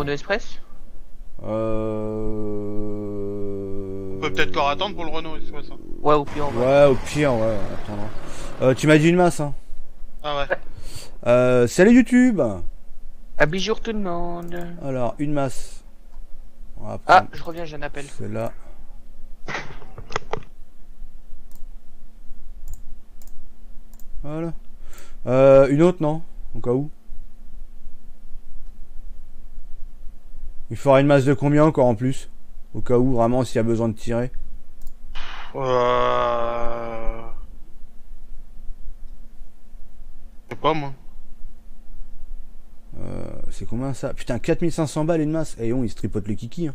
Renault Express? On peut peut-être encore attendre pour le Renault Express. Hein. Ouais, au pire, on va. Ouais, au pire, ouais, on attendra. Tu m'as dit une masse, hein. Ah ouais. Salut YouTube. À bijour tout le monde. Alors, une masse. On va Ah, prendre je reviens, j'ai un appel. celle-là. Voilà. Une autre, non? Au cas où. Il faudra une masse de combien encore en plus? Au cas où, vraiment, s'il y a besoin de tirer. Je sais pas moi. C'est combien ça? Putain, 4500 balles une masse. Et on, il se tripote le kiki. Hein.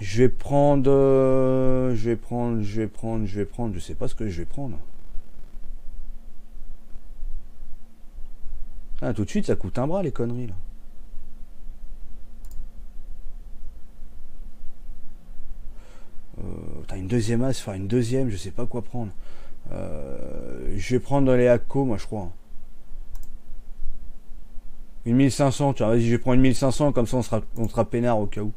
Je vais prendre. Je sais pas ce que je vais prendre. Ah, tout de suite, ça coûte un bras les conneries là. T'as une deuxième masse, enfin une deuxième, je sais pas quoi prendre. Je vais prendre les ACO, moi je crois. Une 1500, tiens, vas-y, je vais prendre une 1500, comme ça on sera peinard au cas où.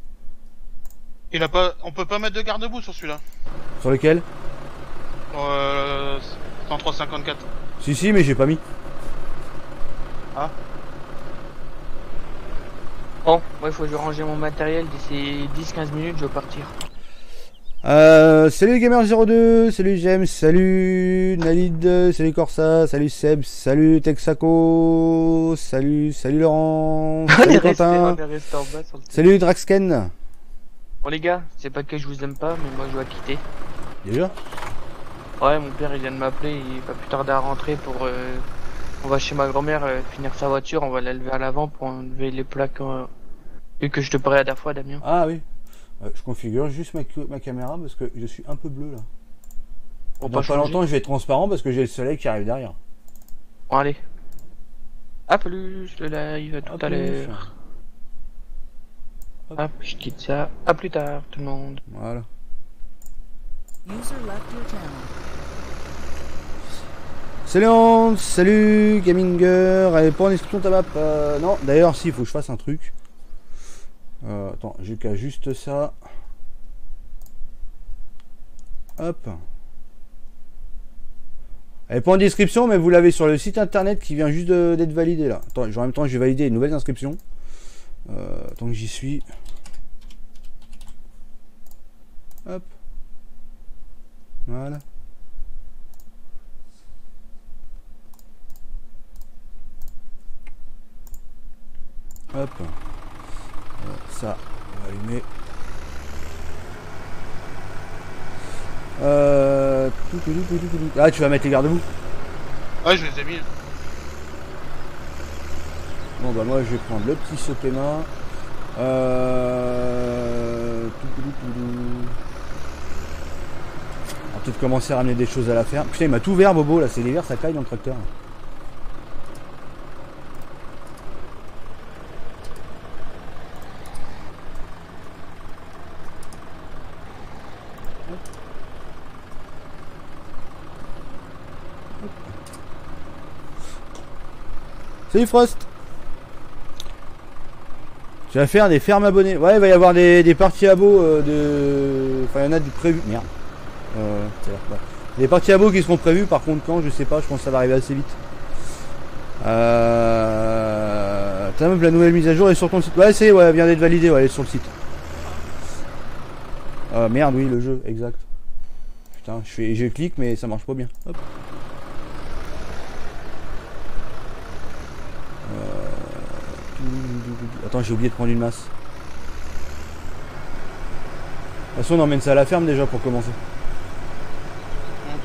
Il a pas, on peut pas mettre de garde-boue sur celui-là. Sur lequel? 103,54. Si, mais j'ai pas mis. Ah. Bon, moi il faut que je range mon matériel d'ici 10-15 minutes, je vais partir. Salut Gamer02, salut James, salut Nalid, salut Corsa, salut Seb, salut Texaco, salut Laurent, salut Quentin, salut Draxken. Bon les gars, c'est pas que je vous aime pas, mais moi je dois quitter. Déjà? Ouais, mon père il vient de m'appeler, il va plus tarder à rentrer pour... On va chez ma grand-mère finir sa voiture, on va la lever à l'avant pour enlever les plaques vu que je te parlais la dernière fois, Damien. Ah oui. Je configure juste ma caméra parce que je suis un peu bleu là. Dans pas longtemps je vais être transparent parce que j'ai le soleil qui arrive derrière. Bon allez. A plus, le live, tout à l'heure. Hop, je quitte ça. A plus tard, tout le monde. Voilà. Salut Hans, salut Gaminger. Allez, pas en inscription ta map. Non, d'ailleurs si, il faut que je fasse un truc. Attends, j'ai qu'à juste ça. Hop. Elle est pas en description, mais vous l'avez sur le site internet qui vient juste d'être validé là. Attends, en même temps, je vais valider les nouvelles inscriptions. Tant que j'y suis. Hop. Voilà. Hop. Ça, on va allumer. Ah, tu vas mettre les garde-boue? Ouais, je les ai mis. Bon, bah, moi, je vais prendre le petit Sopema. On va peut-être commencer à ramener des choses à la ferme. Putain, il m'a tout ouvert, Bobo, là, c'est l'hiver, ça caille dans le tracteur. Salut Frost. Tu vas faire des fermes abonnés. Ouais, il va y avoir des parties abos de... Enfin, il y en a du prévu. Merde. Des parties abos qui seront prévues, par contre quand, je sais pas, je pense que ça va arriver assez vite. T'as même la nouvelle mise à jour est sur ton site. Ouais, elle vient d'être validée, ouais, elle est sur le site. Merde, oui, le jeu, exact. Putain, je clique, mais ça marche pas bien. Hop. Attends, j'ai oublié de prendre une masse. De toute façon, on emmène ça à la ferme déjà pour commencer.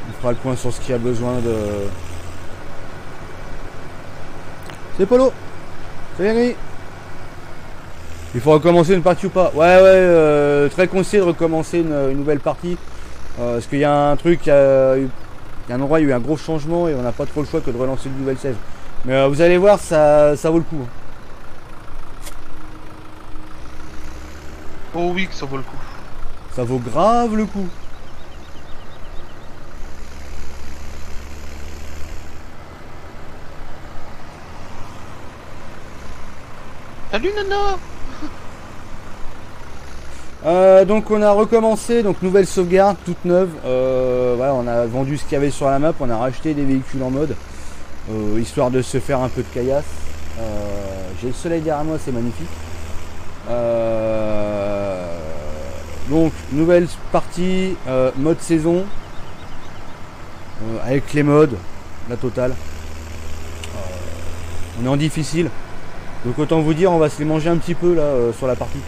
On fera le point sur ce qu'il y a besoin de... C'est Polo. Salut Henry. Il faut recommencer une partie ou pas? Ouais, très conseillé de recommencer une nouvelle partie. Parce qu'il y a un truc, il y a un endroit où il y a eu un gros changement et on n'a pas trop le choix que de relancer une nouvelle save. Mais vous allez voir, ça vaut le coup. Oh oui, que ça vaut le coup. Ça vaut grave le coup. Salut Nana. Donc on a recommencé, donc nouvelle sauvegarde, toute neuve. Voilà, on a vendu ce qu'il y avait sur la map, on a racheté des véhicules en mode, histoire de se faire un peu de caillasse. J'ai le soleil derrière moi, c'est magnifique. Donc nouvelle partie, mode saison, avec les modes, la totale. On est en difficile, donc autant vous dire, on va se les manger un petit peu là sur la partie.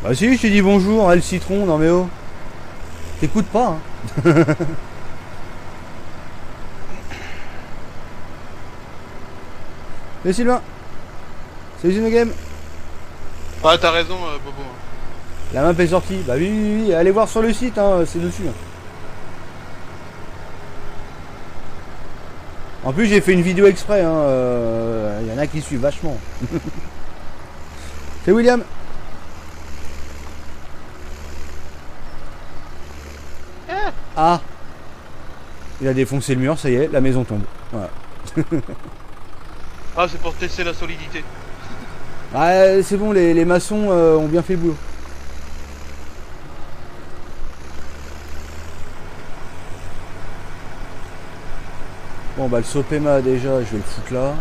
Bah si, je t'ai dit bonjour, le citron, non mais oh. T'écoutes pas, hein. Et Sylvain. Salut Zino Game. Ah, t'as raison, Bobo. La map est sortie. Bah oui, oui, oui. Allez voir sur le site, hein, c'est dessus. Hein. En plus, j'ai fait une vidéo exprès, hein. Y en a qui suivent vachement. C'est William. Ah. Il a défoncé le mur, ça y est, la maison tombe. Voilà. Ah, c'est pour tester la solidité. Ah, c'est bon, les maçons ont bien fait le boulot. Bon bah le Sopema déjà, je vais le foutre là.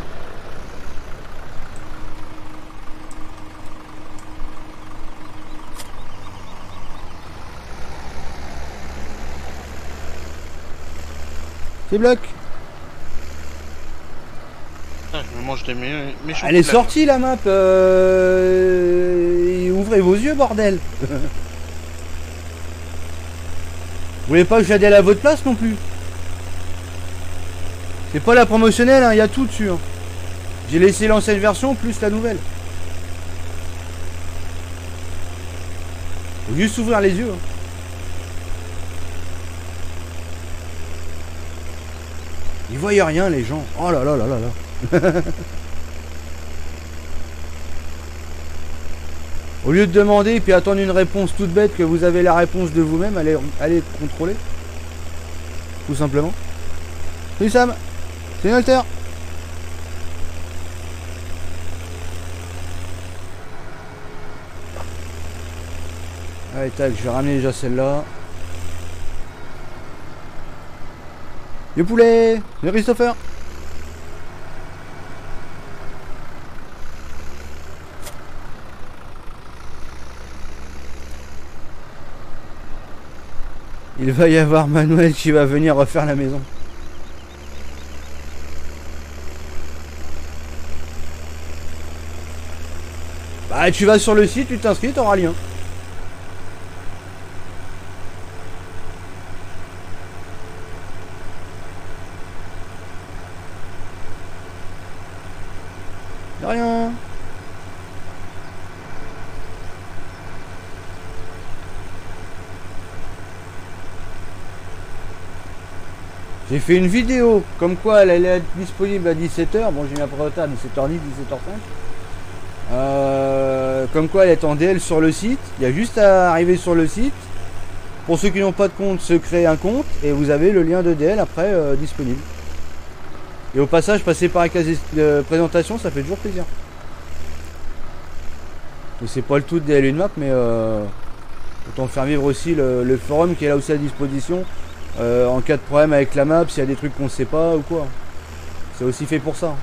C'est bloc. Putain, je me mange des méchants. Elle est sortie la map. Ouvrez vos yeux bordel. Vous voulez pas que j'adhère à votre place non plus? C'est pas la promotionnelle, il y a tout dessus. Hein. J'ai laissé l'ancienne version plus la nouvelle. Faut juste ouvrir les yeux. Hein. Ils voient rien les gens. Oh là là là là là. Au lieu de demander et puis attendre une réponse toute bête que vous avez la réponse de vous-même, allez contrôler. Tout simplement. Salut Sam. C'est une alter. Allez tac, je vais ramener déjà celle-là. Le poulet. Le Christopher. Il va y avoir Manuel qui va venir refaire la maison. Bah tu vas sur le site, tu t'inscris, t'auras lien. De rien. J'ai fait une vidéo comme quoi elle allait être disponible à 17h. Bon, j'ai mis un peu de retard, 17h10, 17h05. Comme quoi elle est en DL sur le site. Il y a juste à arriver sur le site. Pour ceux qui n'ont pas de compte, se créer un compte et vous avez le lien de DL après disponible. Et au passage, passer par la case de présentation, ça fait toujours plaisir. C'est pas le tout de DL une map, mais autant faire vivre aussi le forum qui est là aussi à disposition. En cas de problème avec la map, s'il y a des trucs qu'on sait pas ou quoi. C'est aussi fait pour ça.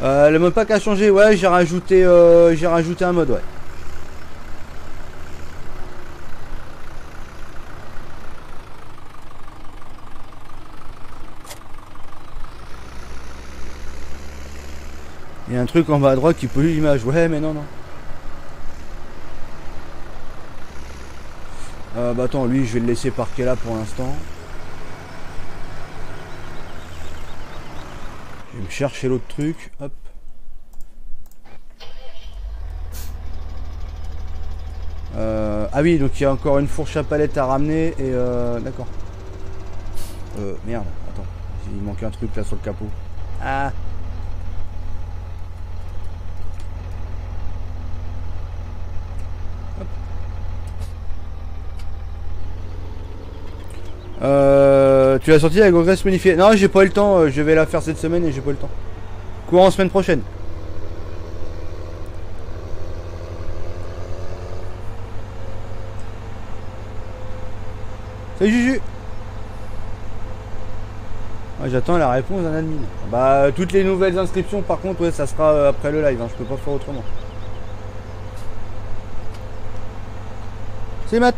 Le modpack a changé, ouais, j'ai rajouté un mode, ouais. Il y a un truc en bas à droite qui pollue l'image, ouais, mais non, non. Bah attends, lui, je vais le laisser parquer là pour l'instant. Je vais me chercher l'autre truc, hop. Ah oui, donc il y a encore une fourche à palette à ramener et d'accord. Merde, attends, il manque un truc là sur le capot. Ah. Hop. tu as sorti la graisse modifiée. Non, j'ai pas eu le temps, je vais la faire cette semaine et j'ai pas eu le temps. Courant semaine prochaine. Salut Juju. Ouais, j'attends la réponse d'un admin. Bah toutes les nouvelles inscriptions par contre ouais ça sera après le live, hein, je peux pas faire autrement. C'est Matt.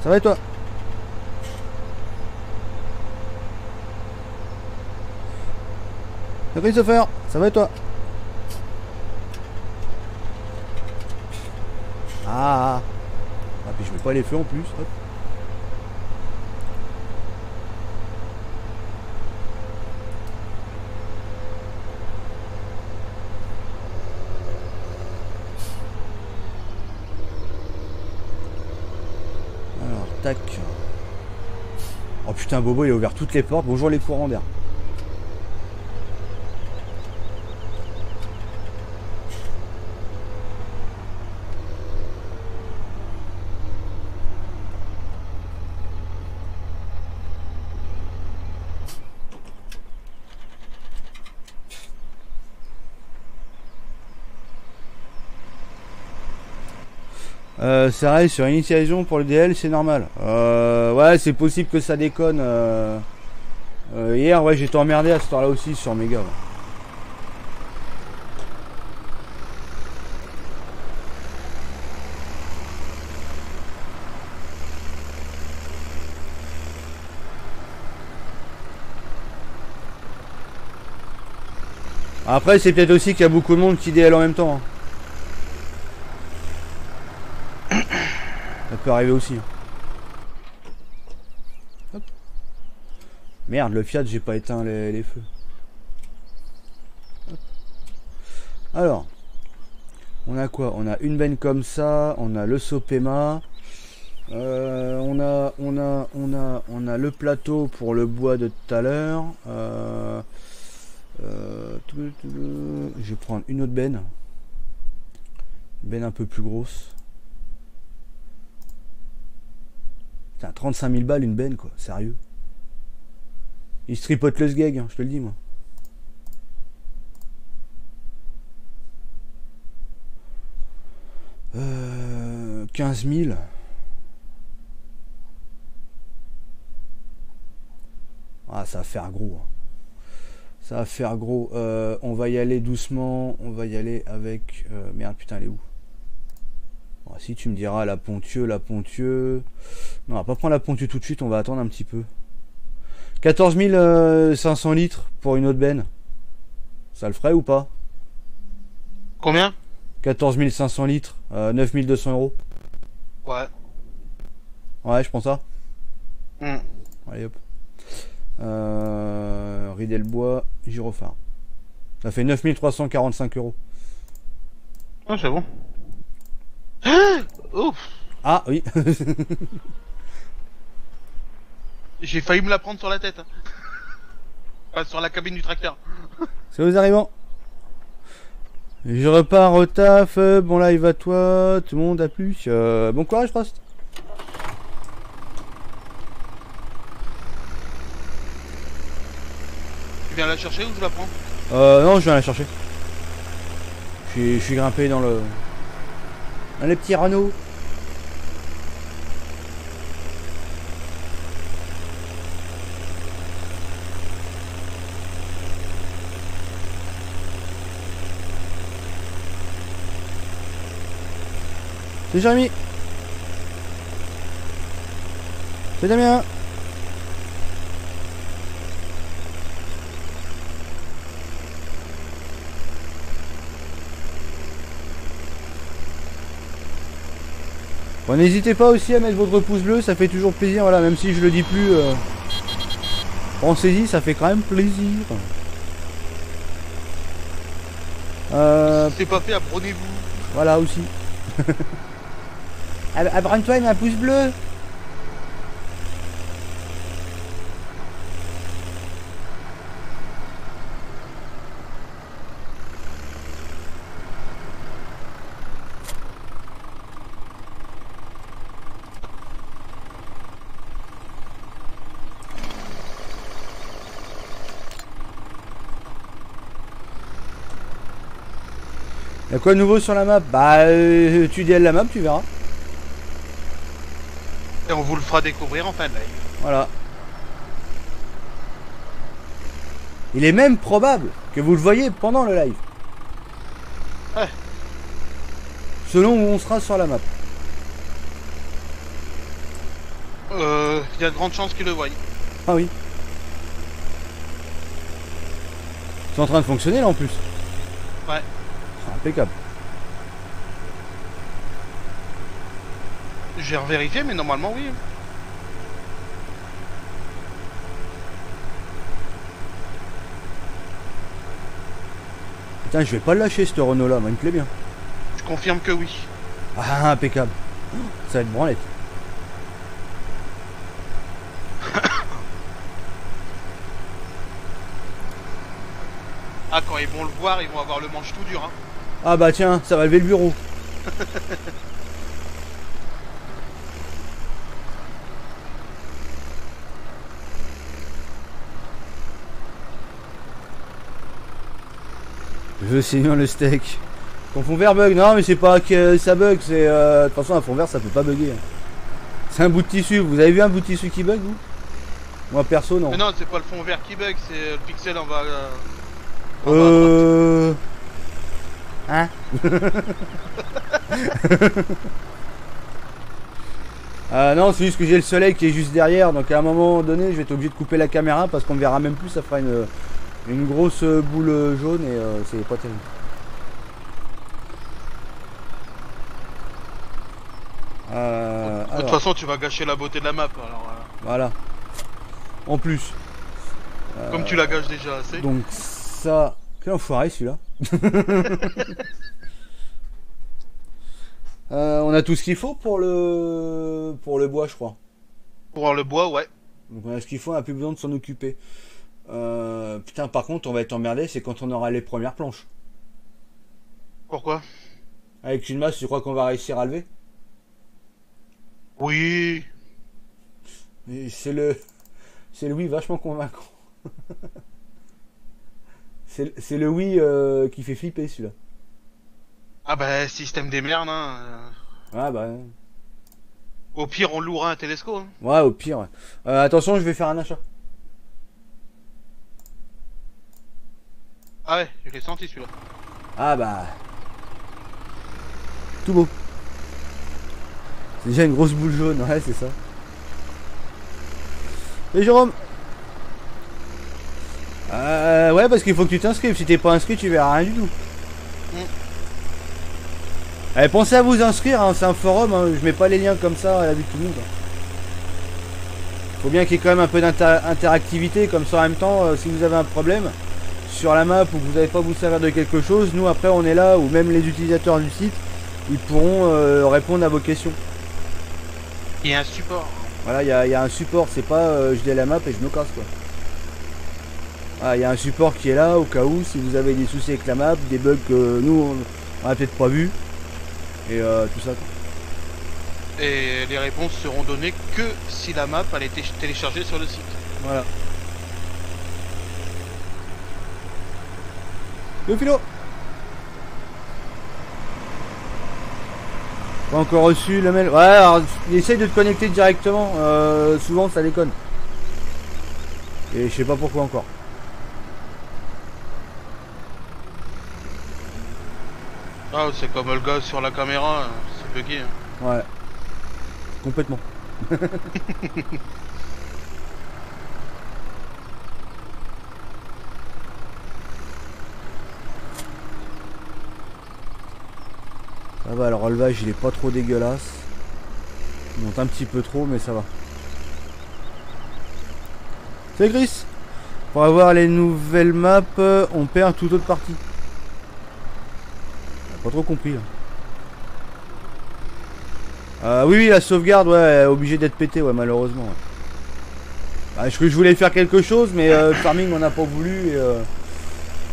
Ça va et toi? Salut Christopher, ça va et toi? Ah, puis je mets pas les feux en plus. Hop. Alors, tac. Oh putain, Bobo il a ouvert toutes les portes. Bonjour les courants d'air. C'est vrai, sur initialisation pour le DL, c'est normal. Ouais, c'est possible que ça déconne. Hier, ouais, j'étais emmerdé à ce temps-là aussi sur Mega. Ouais. Après, c'est peut-être aussi qu'il y a beaucoup de monde qui DL en même temps. Hein. Ça peut arriver aussi. Hop. Merde, le Fiat, j'ai pas éteint les feux. Hop. Alors, on a quoi? On a une benne comme ça, on a le Sopema, on a le plateau pour le bois de tout à l'heure. Je vais prendre une autre benne. Une benne un peu plus grosse. Putain, 35 000 balles une benne quoi, sérieux. Il se tripote le sgeg, hein, je te le dis moi. Euh, 15 000. Ah, ça va faire gros. Hein. Ça va faire gros. On va y aller doucement. On va y aller avec... merde, putain, elle est où? Bon, si tu me diras la Pontieux. Non, on va pas prendre la Pontieux tout de suite. On va attendre un petit peu. 14 500 litres pour une autre benne. Ça le ferait ou pas? Combien? 14 500 litres. 9 200 euros. Ouais. Ouais, je prends ça. Allez hop. Ridelbois, gyrophare. Ça fait 9 345 euros. Ah, c'est bon. Ouf. Ah oui. J'ai failli me la prendre sur la tête. Hein. Enfin, sur la cabine du tracteur. C'est aux arrivants. Je repars au taf. Bon live à toi. Tout le monde à plus. Bon courage Frost. Tu viens la chercher ou je la prends? Non, je viens la chercher. Je suis grimpé dans les petits Renault. C'est Jérémy. C'est Damien. Bon, n'hésitez pas aussi à mettre votre pouce bleu, ça fait toujours plaisir, voilà, même si je le dis plus. Pensez-y, ça fait quand même plaisir. C'est pas fait, abonnez-vous. Voilà aussi. Abonne-toi, un pouce bleu. Y'a quoi de nouveau sur la map? Bah, tu DL la map, tu verras. Et on vous le fera découvrir en fin de live. Voilà. Il est même probable que vous le voyez pendant le live. Ouais. Selon où on sera sur la map. Il y a de grandes chances qu'il le voie. Ah oui. C'est en train de fonctionner là en plus. Ouais. C'est impeccable. J'ai revérifié, mais normalement oui. Putain, je vais pas le lâcher ce Renault là, moi il me plaît bien. Je confirme que oui. Ah, impeccable. Ça va être branlette. Ah, quand ils vont le voir, ils vont avoir le manche tout dur. Hein. Ah bah tiens, ça va lever le bureau. Je saignant le steak. Ton fond vert bug. Non mais c'est pas que ça bug, c'est... De toute façon un fond vert ça peut pas bugger. C'est un bout de tissu. Vous avez vu un bout de tissu qui bug vous? Moi perso non. Mais non, c'est pas le fond vert qui bug, c'est le pixel en bas. Hein? Non, c'est juste que j'ai le soleil qui est juste derrière, donc à un moment donné, je vais être obligé de couper la caméra parce qu'on me verra même plus, ça fera une grosse boule jaune et c'est pas terrible. De toute façon, tu vas gâcher la beauté de la map. Alors, voilà. En plus. comme tu la gâches déjà assez. Donc ça... Quel enfoiré celui-là. On a tout ce qu'il faut pour le bois, je crois. Pour le bois, ouais. Donc on a ce qu'il faut, on n'a plus besoin de s'en occuper. Putain, par contre, on va être emmerdé, c'est quand on aura les premières planches. Pourquoi? Avec une masse, tu crois qu'on va réussir à lever? Oui. C'est le oui vachement convaincant. c'est le oui qui fait flipper celui-là. Ah bah, système des merdes, hein. Ah bah... Au pire, on louera un télescope. Hein. Ouais, au pire. Ouais. Attention, je vais faire un achat. Ah ouais, je l'ai senti celui-là. Ah bah... Tout beau. C'est déjà une grosse boule jaune, ouais, c'est ça. Et Jérôme? Ouais, parce qu'il faut que tu t'inscrives. Si t'es pas inscrit, tu verras rien du tout. Allez, pensez à vous inscrire, hein, c'est un forum, hein, je mets pas les liens comme ça à la vue de tout le monde. Faut bien qu'il y ait quand même un peu d'interactivité, comme ça en même temps, si vous avez un problème sur la map ou que vous n'avez pas vous servir de quelque chose, nous après on est là, ou même les utilisateurs du site, ils pourront répondre à vos questions. Il y a un support. Voilà, il y a un support, c'est pas je l'ai la map et je me casse quoi. Voilà, il y a un support qui est là au cas où, si vous avez des soucis avec la map, des bugs que nous on a peut-être pas vu. Et tout ça quoi. Et les réponses seront données que si la map a été téléchargée sur le site. Voilà. Le philo. Pas encore reçu le mail. Ouais, alors essaye de te connecter directement. Souvent ça déconne. Et je sais pas pourquoi encore. Ah, c'est comme le gars sur la caméra, c'est bugué. Hein. Ouais. Complètement. Ça va, le relevage il est pas trop dégueulasse. Il monte un petit peu trop, mais ça va. C'est Chris. Pour avoir les nouvelles maps, on perd toute autre partie. Pas trop compris là. Oui, la sauvegarde, ouais, obligé d'être pété, ouais, malheureusement. Ouais. Bah, je voulais faire quelque chose, mais Farming on n'a pas voulu. Et,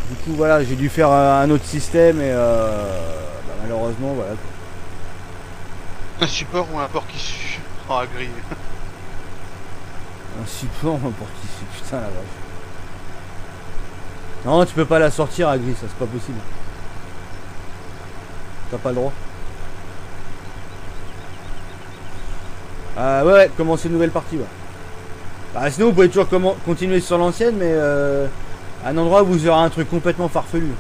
du coup, voilà, j'ai dû faire un autre système et bah, malheureusement, voilà. Un support ou un port qui sue. Oh, gris. Un support, un port qui sue, putain la vache. Non, tu peux pas la sortir à gris, ça c'est pas possible. t'as pas le droit. Ah ouais, commencer une nouvelle partie, ouais. Bah, sinon vous pouvez toujours continuer sur l'ancienne, mais à un endroit où vous aurez un truc complètement farfelu.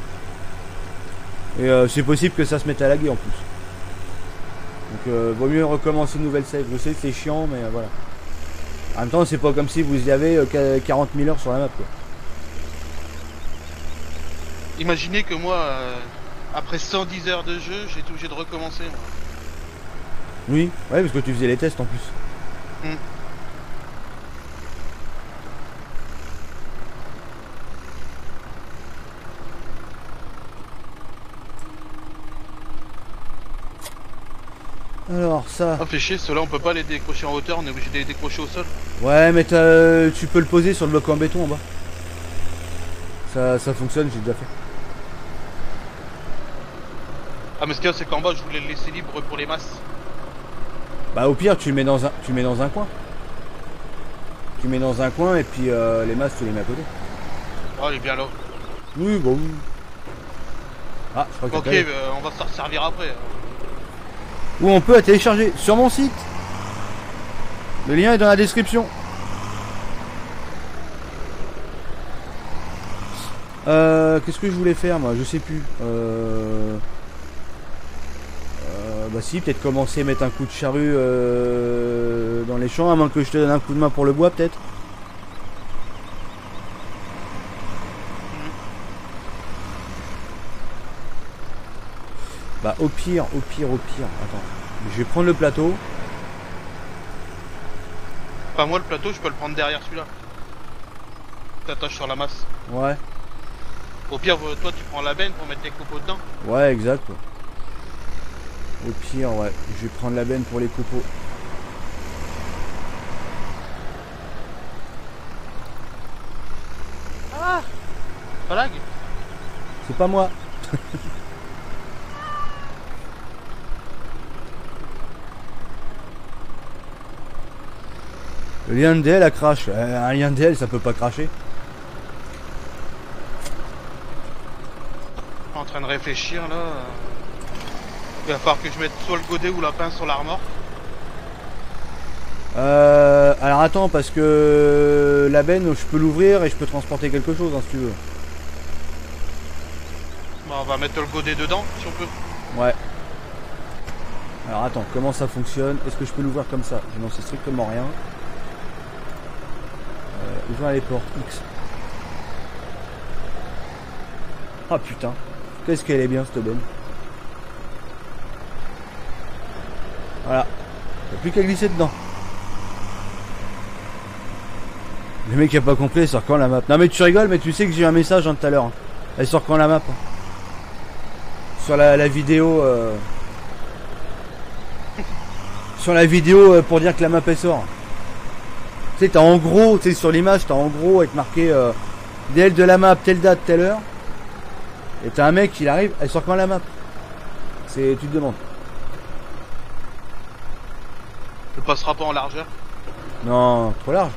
Et c'est possible que ça se mette à laguer en plus. Donc vaut mieux recommencer une nouvelle save. Je sais que c'est chiant, mais voilà. En même temps, c'est pas comme si vous y avez 40 000 heures sur la map, quoi. Imaginez que moi, après 110 heures de jeu, j'ai été obligé de recommencer. Moi. Oui, ouais, parce que tu faisais les tests en plus. Mm. Alors ça... Ah, fait chier, ceux-là on peut pas les décrocher en hauteur, on est obligé de les décrocher au sol. Ouais, mais tu peux le poser sur le bloc en béton en bas. Ça fonctionne, j'ai déjà fait. Ah mais ce qu'il y a c'est qu'en bas je voulais le laisser libre pour les masses. Bah au pire tu le mets dans un coin. Tu mets dans un coin et puis les masses tu les mets à côté. Ah il est bien là. Oui, bah oui. Ah, je crois que Ok, on va s'en servir après. Ou on peut la télécharger sur mon site. Le lien est dans la description. Qu'est-ce que je voulais faire moi? Je sais plus. Bah si, peut-être commencer à mettre un coup de charrue dans les champs, à moins que je te donne un coup de main pour le bois peut-être. Bah au pire, attends. Je vais prendre le plateau. Enfin moi le plateau je peux le prendre derrière celui-là. T'attaches sur la masse. Ouais. Au pire toi tu prends la benne pour mettre les copeaux dedans. Ouais, exact. Au pire, ouais. Je vais prendre la benne pour les copeaux. Ah ça lag. C'est pas moi. Le lien de DL a crash. Un lien de DL ça peut pas cracher. En train de réfléchir là. Il va falloir que je mette soit le godet ou la pince sur l'armor. Alors attends parce que la benne je peux l'ouvrir et je peux transporter quelque chose hein, si tu veux. Bah, on va mettre le godet dedans si on peut. Ouais. Alors attends, comment ça fonctionne? Est-ce que je peux l'ouvrir comme ça? Je n'en sais strictement rien. Ouvrir les portes X. Ah putain. Qu'est-ce qu'elle est bien cette benne. Voilà. Il n'y a plus qu'à glisser dedans. Le mec a pas compris, elle sort quand la map? Non mais tu rigoles, mais tu sais que j'ai eu un message hein, tout à l'heure. Hein. Elle sort quand la map hein. Sur la vidéo. Sur la vidéo pour dire que la map elle sort. Tu sais, t'as en gros, tu sais, sur l'image, t'as en gros avec marqué DL de la map, telle date, telle heure. Et t'as un mec qui arrive, elle sort quand la map? C'est, tu te demandes. Elle passera pas en largeur. Non, trop large.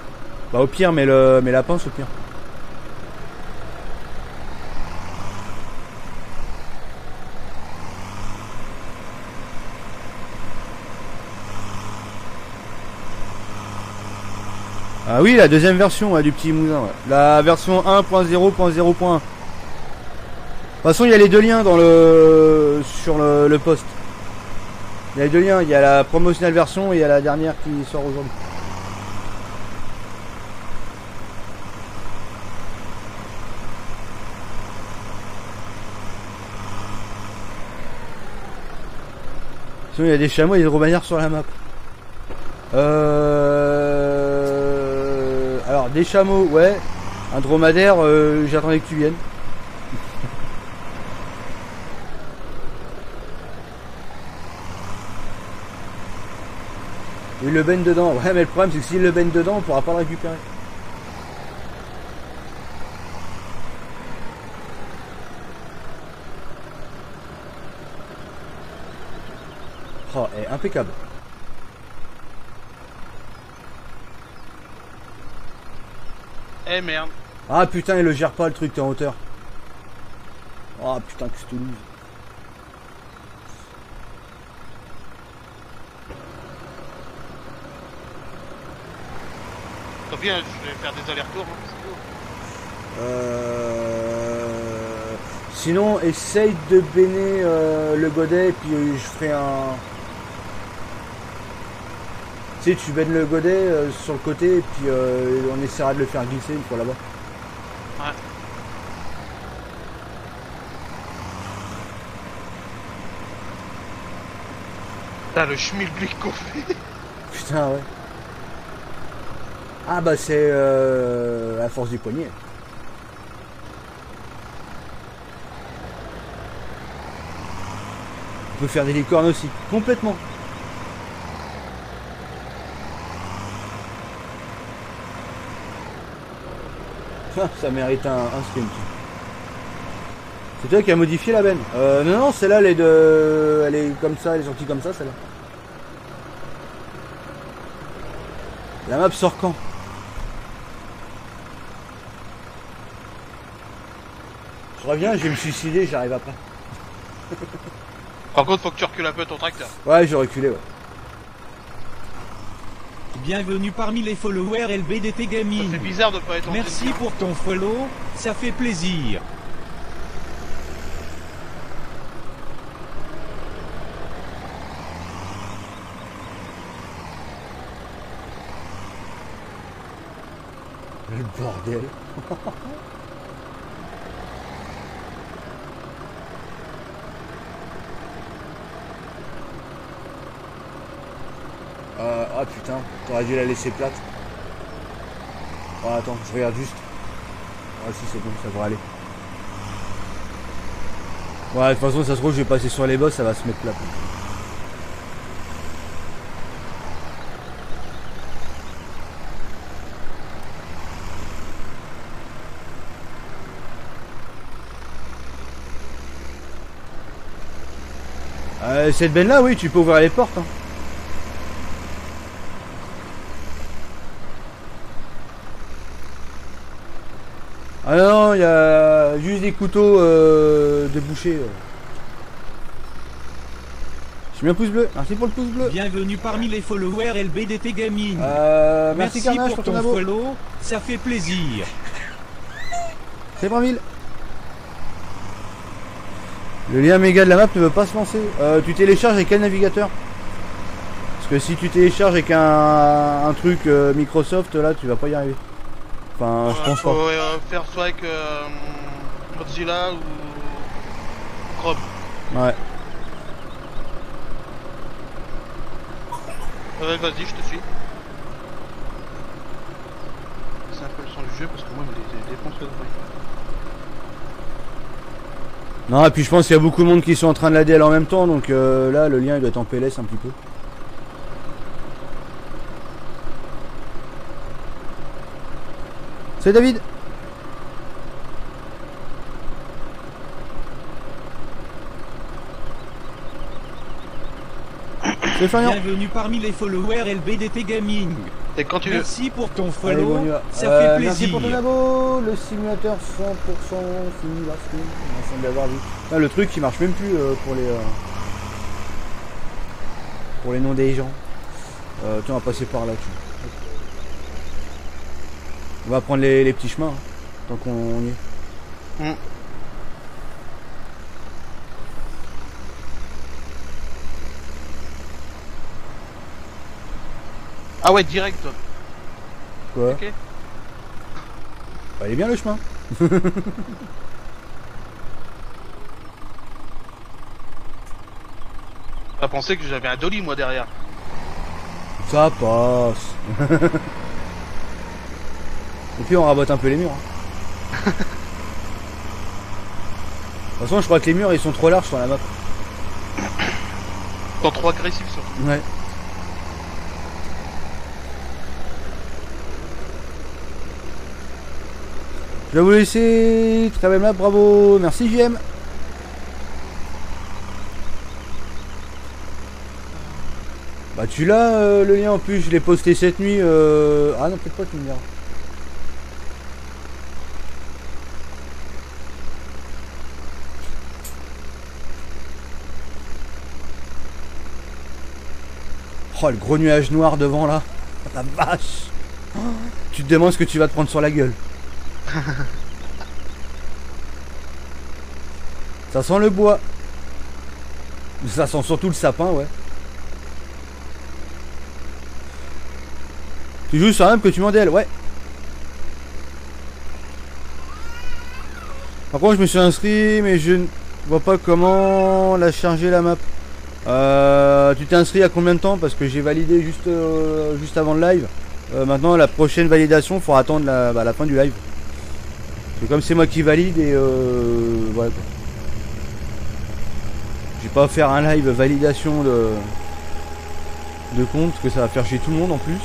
Bah au pire, mais la pince au pire. Ah oui, la deuxième version ouais, du petit moulin. Ouais. La version 1.0.0.1. De toute façon, il y a les deux liens dans sur le post. Il y a les deux liens. Il y a la promotionnelle version et il y a la dernière qui sort aujourd'hui. Sinon, il y a des chameaux et des dromadaires sur la map. Alors, des chameaux, ouais. Un dromadaire, j'attendais que tu viennes. Et le baigne dedans. Ouais, mais le problème, c'est que s'il le baigne dedans, on pourra pas le récupérer. Oh, impeccable. Eh merde. Ah putain, il le gère pas le truc, t'es en hauteur. Oh putain, que c'est tout loose. T'as bien, je vais faire des allers-retours. Hein, c'est Sinon, essaye de béner le godet, puis je ferai un... Tu sais, tu bênes le godet sur le côté, et puis on essaiera de le faire glisser une fois là-bas. Ouais. Putain, le schmilblick qu'on fait. Putain, ouais. Ah bah c'est la force du poignet. On peut faire des licornes aussi, complètement. Ça mérite un sprint. C'est toi qui as modifié la benne. Non, non, celle-là, elle est comme ça, elle est sortie comme ça, celle-là. La map sort quand? Je reviens, je vais me suicider, j'arrive après. Par contre, faut que tu recules un peu ton tracteur. Ouais, j'ai reculé, ouais. Bienvenue parmi les followers LBDT Ça Gaming. fait bizarre de pas être en Merci train de- pour ton follow, ça fait plaisir. Le bordel. Ah putain, t'aurais dû la laisser plate. Oh, attends, je regarde juste. Ah si, c'est bon, ça devrait aller. Ouais, de toute façon, ça se trouve, je vais passer sur les boss, ça va se mettre plate. Cette benne là, oui, tu peux ouvrir les portes. Hein. Ah non, il y a juste des couteaux de boucher. Je mets un pouce bleu, merci pour le pouce bleu. Bienvenue parmi les followers LBDT Gaming. Merci Merci Carnage pour pour ton ton abo. follow, ça fait plaisir. C'est 20 000. Le lien méga de la map ne veut pas se lancer. Tu télécharges avec quel navigateur? Parce que si tu télécharges avec un truc Microsoft, là, tu vas pas y arriver. Enfin, je pense faut pas. faire soit avec Mozilla ou Chrome. Ouais. Ouais, vas-y, je te suis. C'est un peu le son du jeu parce que moi, il me défonce le bruit. Non, et puis je pense qu'il y a beaucoup de monde qui sont en train de l'ADL en même temps, donc là, le lien il doit être en PLS un petit peu. C'est David. C'est Florian. Bienvenue parmi les followers LBDT Gaming. Et quand tu veux. Merci pour ton Allez, follow, bon, on y va. ça fait Merci plaisir. pour ton abo. Le simulateur 100% fini là, on semble l'avoir vu. Ah, le truc qui marche même plus pour les noms des gens. Tiens, on va passer par là. Tiens. On va prendre les petits chemins hein, tant qu'on y est. Ah ouais, direct. Toi. Quoi? Ok. Bah, il est bien le chemin. T'as pensé que j'avais un dolly moi derrière. Ça passe. Et puis on rabote un peu les murs. Hein. De toute façon, je crois que les murs ils sont trop larges sur la map. T'es trop agressif surtout. Ouais. Je vais vous laisser. Très belle map, bravo. Merci JM. Bah tu l'as le lien en plus, je l'ai posté cette nuit. Ah non, peut-être pas, tu me diras. Oh le gros nuage noir devant là. La vache. Tu te demandes ce que tu vas te prendre sur la gueule. Ça sent le bois. Ça sent surtout le sapin, ouais. Tu joues sur la map que tu modèles, ouais. Par contre, je me suis inscrit, mais je ne vois pas comment la charger la map. Tu t'es inscrit à combien de temps? Parce que j'ai validé juste avant le live. Maintenant, la prochaine validation, il faudra attendre la fin du live. C'est comme c'est moi qui valide et voilà quoi. Je vais pas faire un live validation de compte parce que ça va faire chier tout le monde en plus.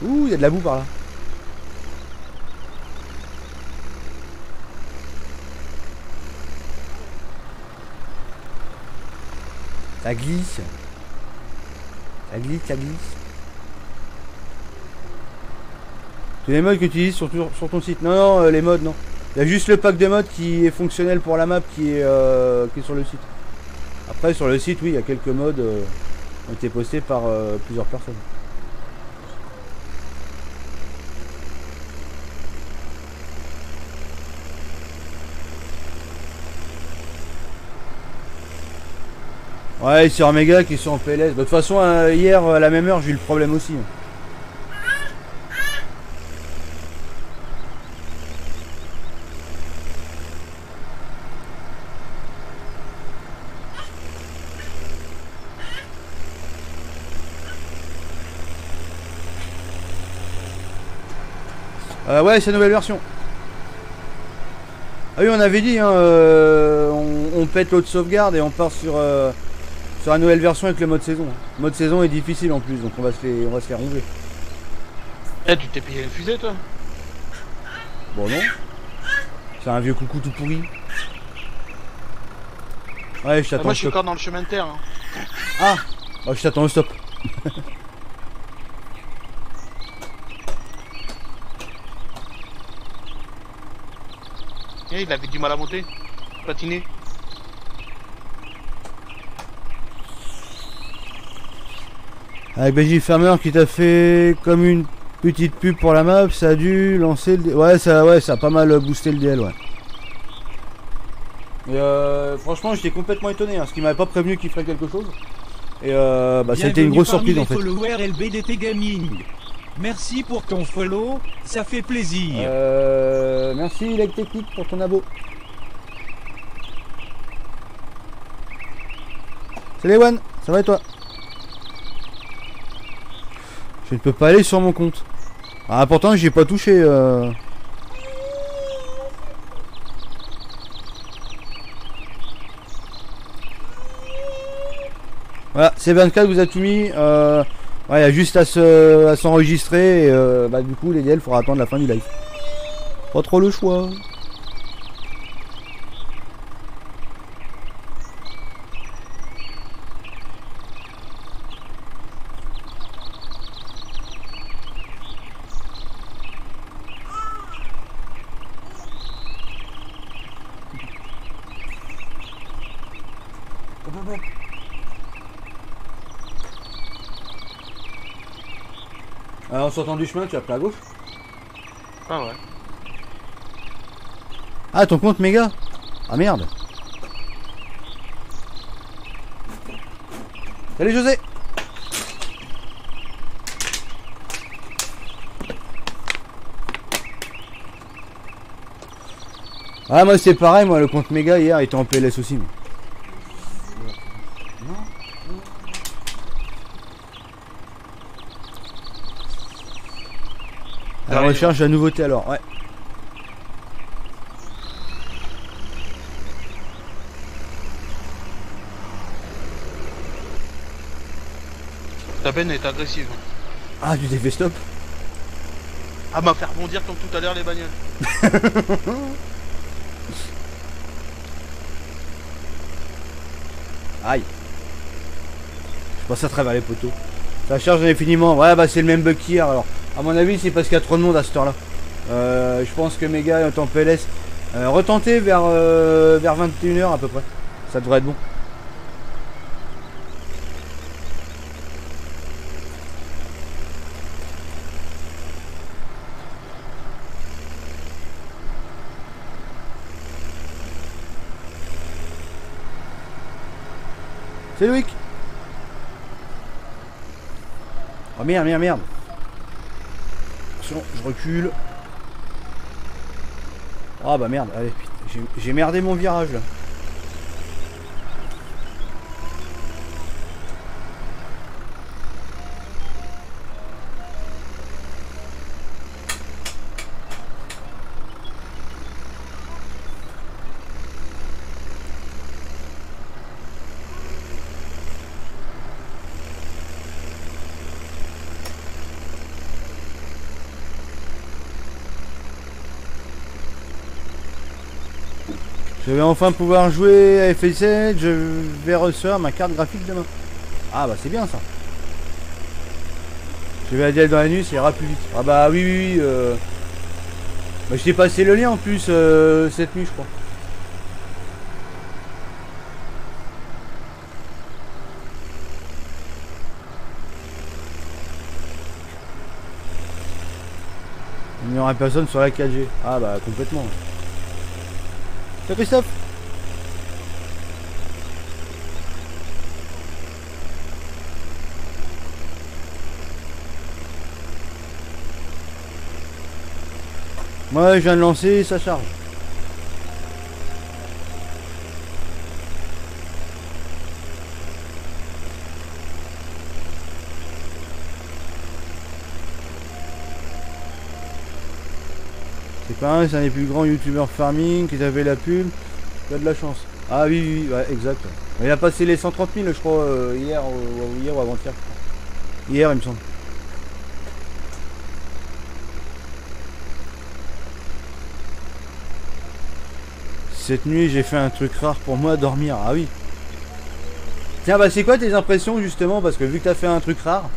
Ouh, il y a de la boue par là. Ça glisse. Ça glisse, ça glisse. Tous les modes que tu utilises sur ton site. Non, non, les modes, non. Il y a juste le pack de modes qui est fonctionnel pour la map qui est sur le site. Après, sur le site, oui, il y a quelques modes qui ont été postés par plusieurs personnes. Ouais, sur Mega qui sont en PLS. De toute façon, hier à la même heure, j'ai eu le problème aussi. Ouais, c'est la nouvelle version. Ah oui, on avait dit, hein, on pète l'autre sauvegarde et on part sur la nouvelle version avec le mode saison. Le mode saison est difficile en plus, donc on va se faire ronger. Eh, tu t'es payé une fusée, toi? Bon, non. C'est un vieux coucou tout pourri. Ouais, je t'attends. Moi, je suis encore dans le chemin de terre. Hein. Ah, bah, je t'attends au stop. Il avait du mal à monter, patiner. Avec Belgique Farmer qui t'a fait comme une petite pub pour la map, ça a dû lancer le... Ouais, ça a pas mal boosté le DL, ouais. Et franchement, j'étais complètement étonné, hein, parce qu'il m'avait pas prévenu qu'il ferait quelque chose. Et bah, ça a été une grosse surprise en fait. Followers LBDT Gaming. Merci pour ton follow, ça fait plaisir. Merci Leg Technique pour ton abo. Salut One, ça va et toi? Je ne peux pas aller sur mon compte. Ah pourtant j'ai pas touché. Voilà, C24 vous a tout mis. Ouais, il y a juste à s'enregistrer et bah, du coup les DL faudra attendre la fin du live. Pas trop le choix. Alors, en sortant du chemin, tu as pris à gauche. Ah ouais. Ah, ton compte méga. Ah merde. Salut José. Ah moi c'est pareil, moi le compte méga hier était en PLS aussi. La recherche de la nouveauté alors, ouais. Ta peine est agressive. Ah, tu t'es fait stop? Ah, m'a fait rebondir comme tout à l'heure les bagnoles. Aïe. Je passe à travers les poteaux. Ça charge infiniment. Ouais, bah c'est le même bug qu'hier alors. À mon avis, c'est parce qu'il y a trop de monde à cette heure-là. Je pense que Mega est en PLS. Retentez vers 21h à peu près. Ça devrait être bon. C'est Loïc. Oh merde, merde, merde. Attention, je recule. Ah bah merde, allez, putain, j'ai merdé mon virage là. Je vais enfin pouvoir jouer à FF7, je vais recevoir ma carte graphique demain. Ah bah c'est bien ça. Je vais aller dans la nuit, ça ira plus vite. Ah bah oui, oui, oui. Bah, je t'ai passé le lien en plus cette nuit je crois. Il n'y aura personne sur la 4G. Ah bah complètement. Salut Christophe. Moi je viens de lancer, ça charge. C'est pas un, c'est un des plus grands youtubeurs farming qui avait la pub. Tu as de la chance. Ah oui, oui, oui, ouais, exact. Il a passé les 130 000 je crois hier ou avant-hier. Hier il me semble. Cette nuit j'ai fait un truc rare pour moi, dormir. Ah oui. Tiens bah c'est quoi tes impressions justement, parce que vu que t'as fait un truc rare.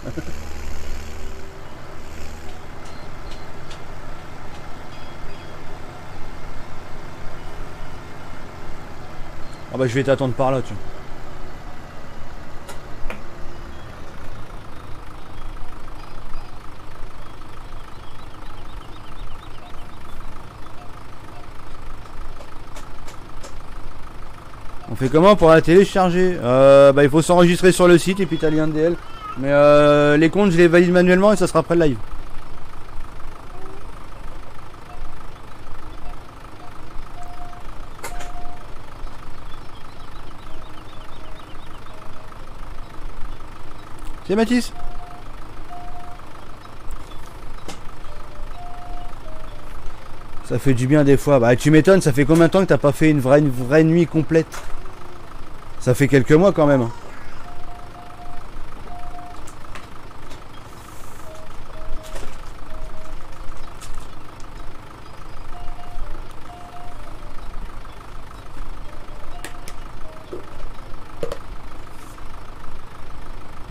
Ah bah je vais t'attendre par là tu vois. On fait comment pour la télécharger? Bah il faut s'enregistrer sur le site et puis t'as le lien de DL. Mais les comptes je les valide manuellement et ça sera après le live. C'est Mathis. Ça fait du bien des fois. Bah tu m'étonnes, ça fait combien de temps que t'as pas fait une vraie nuit complète? Ça fait quelques mois quand même.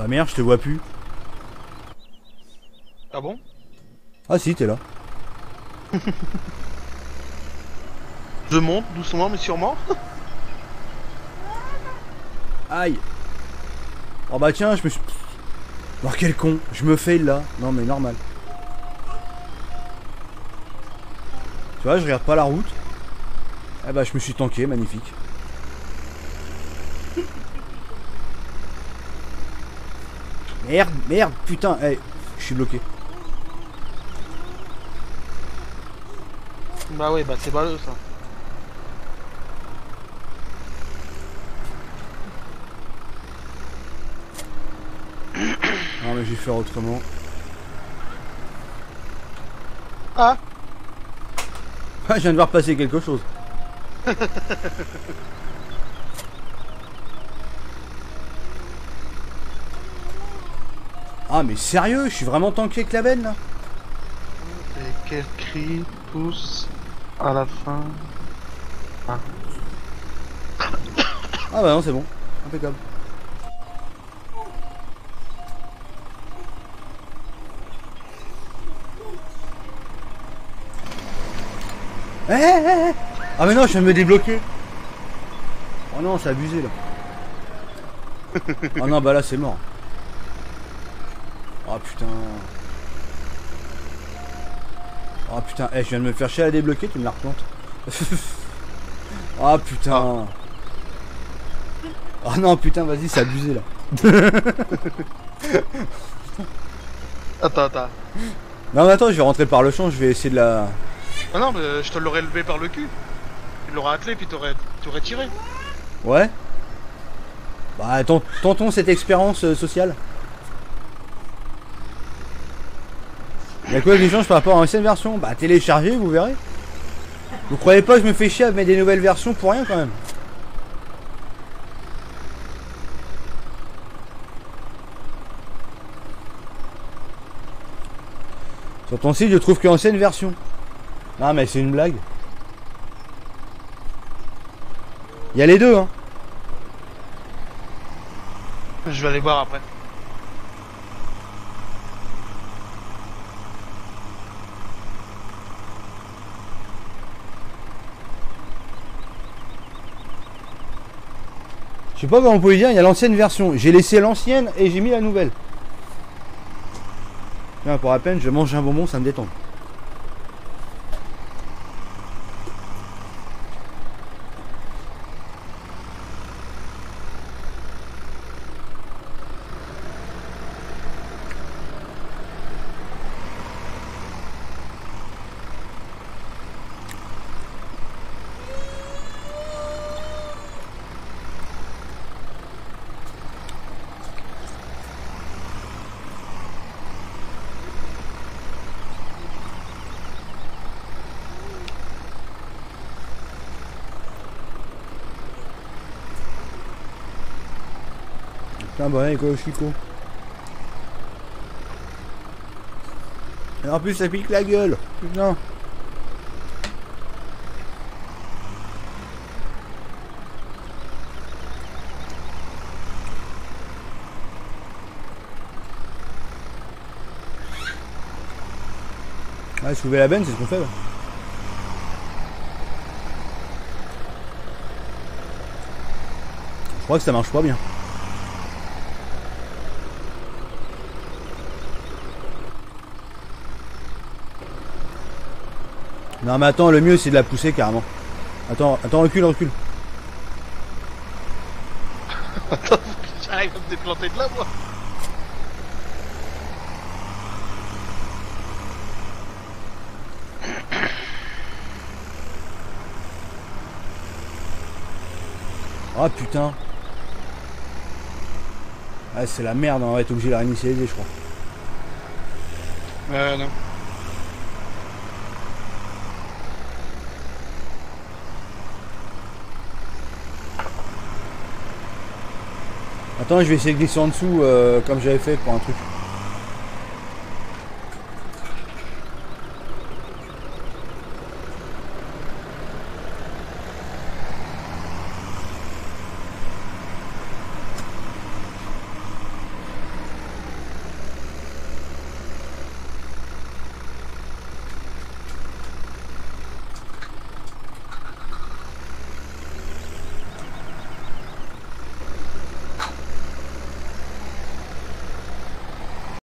Ah merde, je te vois plus. Ah bon? Ah si, t'es là. Je monte doucement mais sûrement. Aïe. Oh bah tiens, je me suis... Oh quel con, je me fail là. Non mais normal. Tu vois, je regarde pas la route. Eh bah je me suis tanké, magnifique. Merde, merde, putain, hey, je suis bloqué. Bah ouais, bah c'est ballot ça. Non mais je vais faire autrement. Ah. Ah, je viens de voir passer quelque chose. Ah mais sérieux, je suis vraiment tanké avec la benne là. Et quel cri pousse à la fin. Ah. Ah bah non c'est bon, impeccable. Ah mais non, je viens de me débloquer. Oh non, c'est abusé là. Oh non, bah là c'est mort. Oh putain. Oh putain, je viens de me faire chier à la débloquer, tu me la replantes. Oh putain. Oh non, putain, vas-y, c'est abusé là. Attends. Non, mais attends, je vais rentrer par le champ, je vais essayer de la. Ah non, mais je te l'aurais levé par le cul. Tu l'aurais attelé, puis t'aurais tiré. Ouais. Bah, tentons cette expérience sociale. Y'a quoi qui change par rapport à l'ancienne version? Bah, téléchargez, vous verrez. Vous croyez pas que je me fais chier à mettre des nouvelles versions pour rien quand même? Sur ton site, je trouve que l'ancienne version. Non, mais c'est une blague. Il y a les deux, hein. Je vais aller voir après. Je sais pas comment on peut dire, il y a l'ancienne version. J'ai laissé l'ancienne et j'ai mis la nouvelle. Tiens, pour la peine, je mange un bonbon, ça me détend. Putain, bah ouais, quoi, Chico. Et en plus, ça pique la gueule. Putain. Ouais, soulever la benne, c'est ce qu'on fait là. Je crois que ça marche pas bien. Non mais attends, le mieux c'est de la pousser carrément. Attends, recule. Attends, j'arrive à me déplanter de là, moi. Ah putain. Ah c'est la merde, on va être obligé de la réinitialiser je crois. Non. Attends, je vais essayer de glisser en dessous comme j'avais fait pour un truc.